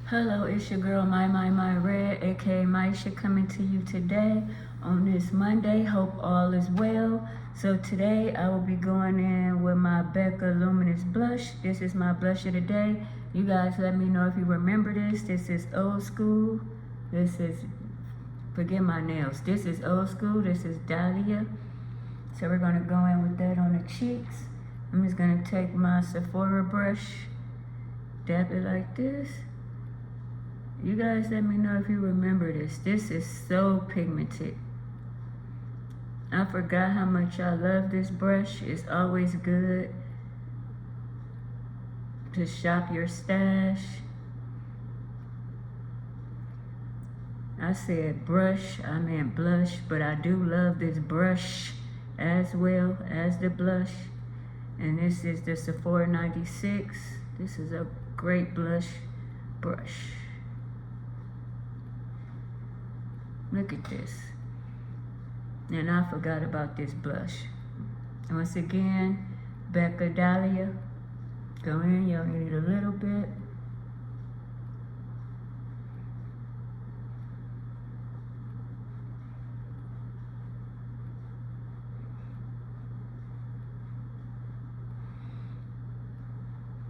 Hello, it's your girl My Red, aka Maisha, coming to you today on this Monday. Hope all is well. So today I will be going in with my Becca Luminous Blush. This is my blush of the day. You guys let me know if you remember this. This is old school. This is, forget my nails. This is old school. This is Dahlia. So we're gonna go in with that on the cheeks. I'm just gonna take my Sephora brush, dab it like this. You guys let me know if you remember this. This is so pigmented. I forgot how much I love this brush. It's always good to shop your stash. I said brush, I meant blush, but I do love this brush as well as the blush. And this is the Sephora 96. This is a great blush brush. Look at this. And I forgot about this blush. Once again, Becca Dahlia. Go in, you only need a little bit.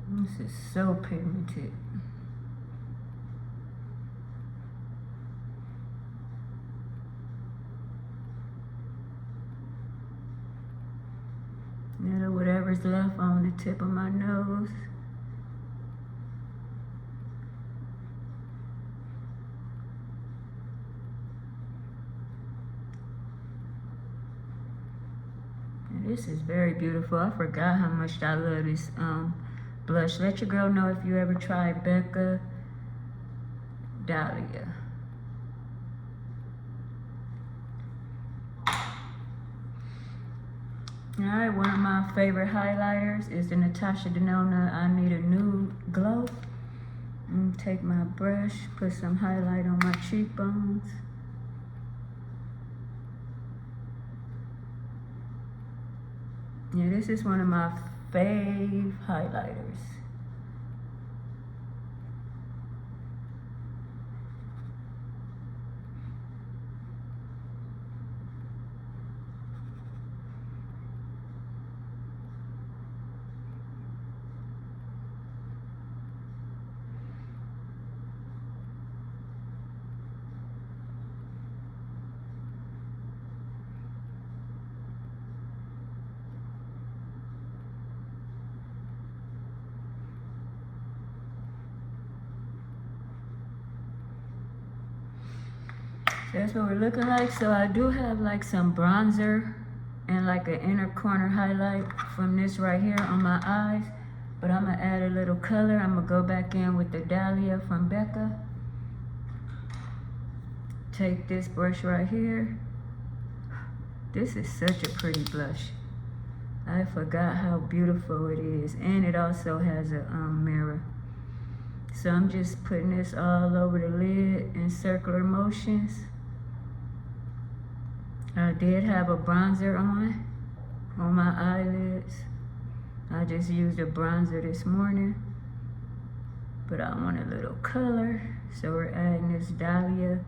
This is so pigmented. Whatever's left on the tip of my nose. And this is very beautiful. I forgot how much I love this blush. Let your girl know if you ever tried Becca Dahlia. Alright, one of my favorite highlighters is the Natasha Denona I Need a Nude Glow. I'm gonna take my brush, put some highlight on my cheekbones. Yeah, this is one of my fave highlighters. That's what we're looking like. So I do have like some bronzer and like an inner corner highlight from this right here on my eyes. But I'm gonna add a little color. I'm gonna go back in with the Dahlia from Becca. Take this brush right here. This is such a pretty blush. I forgot how beautiful it is. And it also has a mirror. So I'm just putting this all over the lid in circular motions. I did have a bronzer on my eyelids. I just used a bronzer this morning, but I want a little color, so we're adding this Dahlia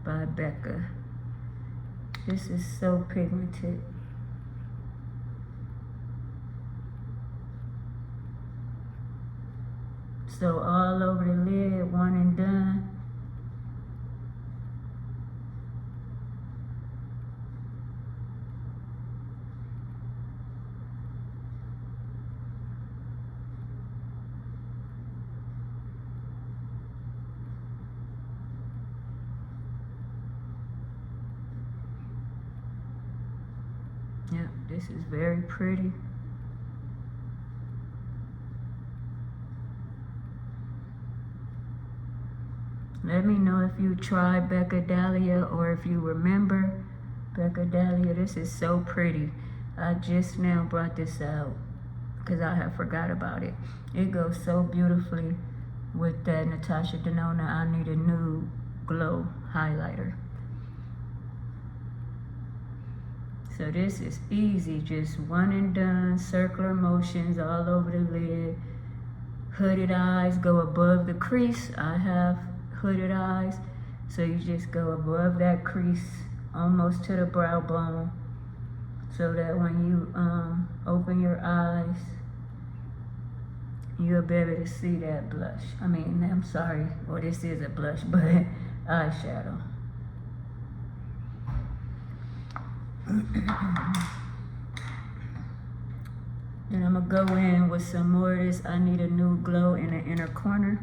by Becca. This is so pigmented. So all over the lid, one and done. Yep, this is very pretty. Let me know if you tried Becca Dahlia or if you remember Becca Dahlia. This is so pretty. I just now brought this out because I have forgot about it. It goes so beautifully with that Natasha Denona I Need a Nude Glow highlighter. So this is easy, just one and done, circular motions all over the lid. hooded eyes go above the crease. I have hooded eyes, so you just go above that crease almost to the brow bone, so that when you open your eyes, you'll be able to see that blush. I'm sorry, well, this is a blush, but eyeshadow. Then I'm gonna go in with some more of this I Need a New Glow in the inner corner.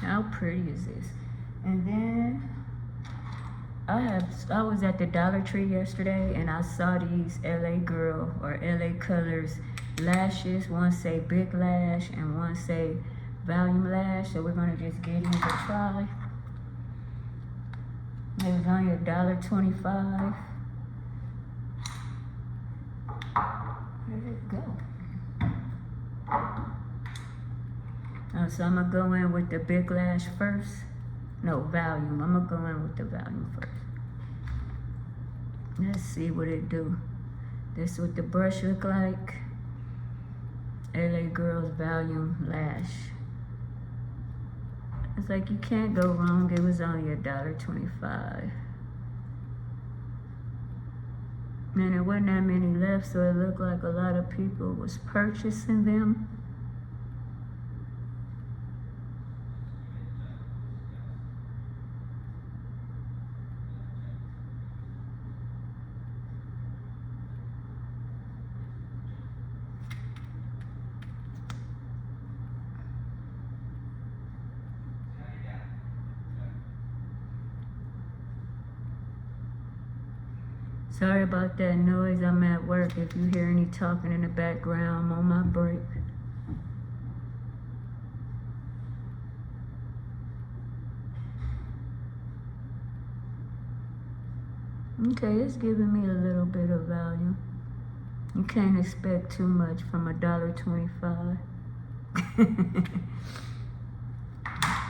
How pretty is this? And then I was at the Dollar Tree yesterday and I saw these LA Girl or LA Colors lashes. One say Big Lash and one say Volume Lash. So we're gonna just get in to try. It was only $1.25. Where did it go? So I'm gonna go in with the Big Lash first. No, Volume. I'm gonna go in with the Volume first. Let's see what it do. This is what the brush look like. LA Girls Volume Lash. It's like you can't go wrong. It was only $1.25. And there wasn't that many left, so it looked like a lot of people was purchasing them. Sorry about that noise. I'm at work. If you hear any talking in the background, I'm on my break. Okay, it's giving me a little bit of value. You can't expect too much from $1.25.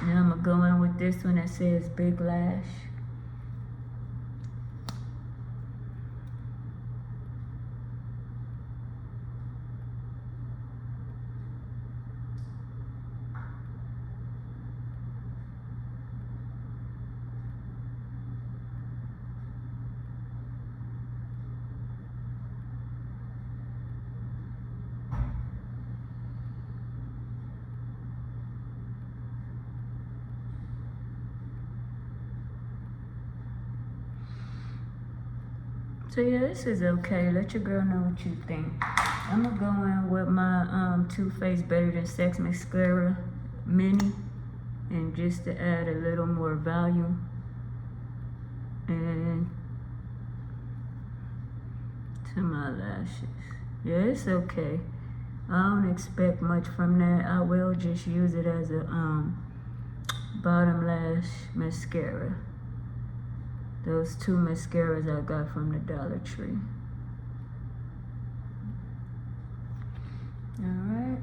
Now I'm gonna go in with this one that says Big Lash. So yeah, this is okay. Let your girl know what you think. I'm gonna go in with my Too Faced Better Than Sex Mascara Mini, and just to add a little more volume. And to my lashes. Yeah, it's okay. I don't expect much from that. I will just use it as a bottom lash mascara. Those two mascaras I got from the Dollar Tree. Alright.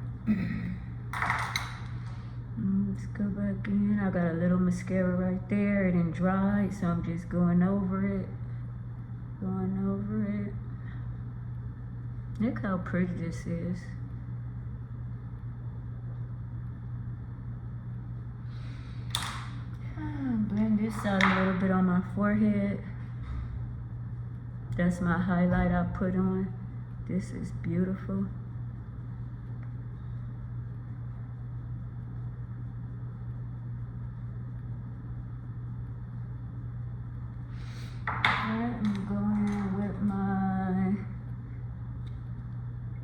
Let's go back in. I got a little mascara right there. It didn't dry, so I'm just going over it. Going over it. Look how pretty this is. Blend this out a little bit on my forehead. That's my highlight I put on. This is beautiful. Alright, I'm going in with my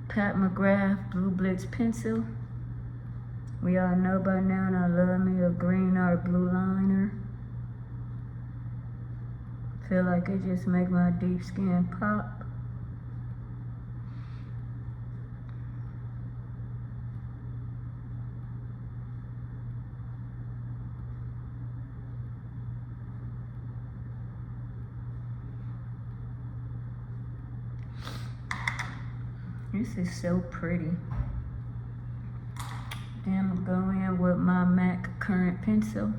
Pat McGrath Blue Blitz pencil. We all know by now, and I love me a green or blue liner. Feel like it just make my deep skin pop. This is so pretty. Then I'm gonna go in with my MAC current pencil.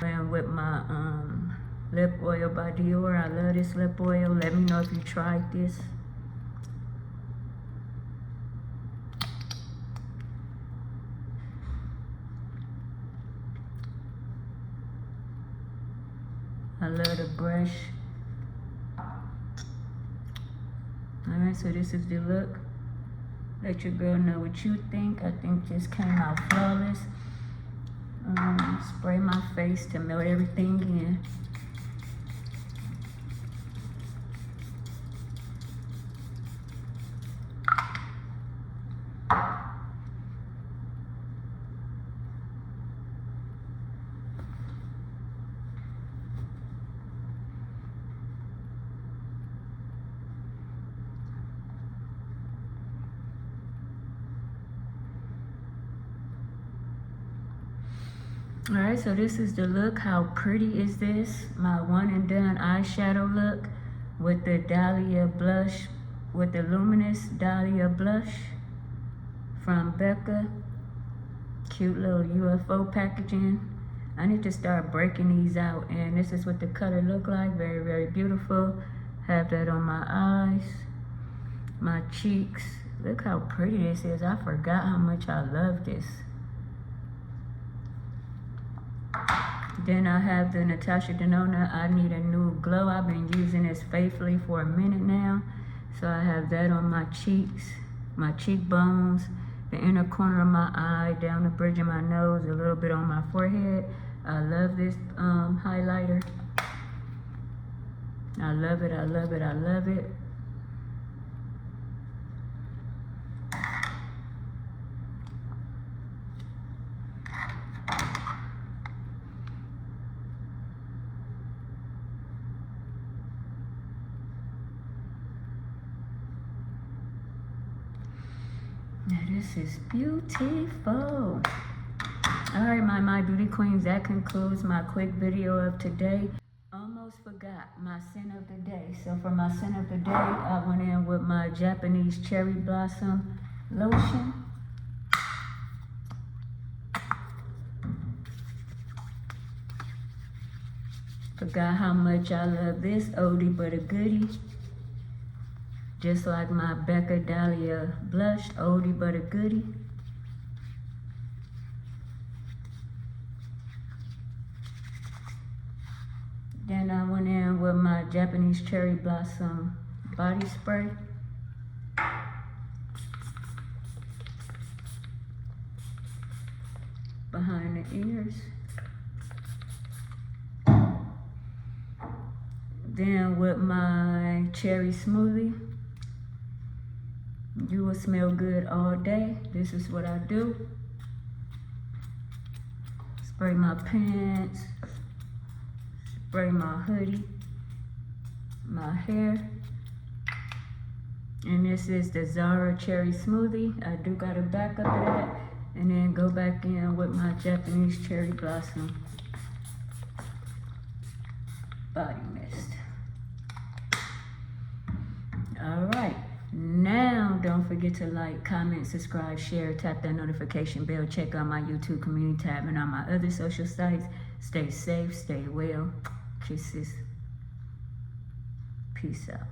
And with my lip oil by Dior. I love this lip oil. Let me know if you tried this. I love the brush. Alright, so this is the look. Let your girl know what you think. I think this came out flawless. Spray my face to melt everything in. Alright, so this is the look. How pretty is this? My one and done eyeshadow look with the Dahlia blush, with the luminous Dahlia blush from Becca. Cute little UFO packaging. I need to start breaking these out, and this is what the color look like. Very, very beautiful. Have that on my eyes, my cheeks. Look how pretty this is. I forgot how much I love this. Then I have the Natasha Denona I Need a New Glow. I've been using this faithfully for a minute now. So I have that on my cheeks, my cheekbones, the inner corner of my eye, down the bridge of my nose, a little bit on my forehead. I love this highlighter. I love it, I love it, I love it. Now this is beautiful. Alright, my beauty queens, that concludes my quick video of today. Almost forgot my scent of the day. So for my scent of the day, I went in with my Japanese cherry blossom lotion. Forgot how much I love this oldie but a goodie. Just like my Becca Dahlia blush, oldie but a goodie. Then I went in with my Japanese cherry blossom body spray. Behind the ears. Then with my cherry smoothie. You will smell good all day. This is what I do. Spray my pants, spray my hoodie, my hair. And this is the Zara cherry smoothie. I do got a backup of that. And then go back in with my Japanese cherry blossom body mist. All right. Now, don't forget to like, comment, subscribe, share, tap that notification bell, check out my YouTube community tab and on my other social sites. Stay safe, stay well. Kisses. Peace out.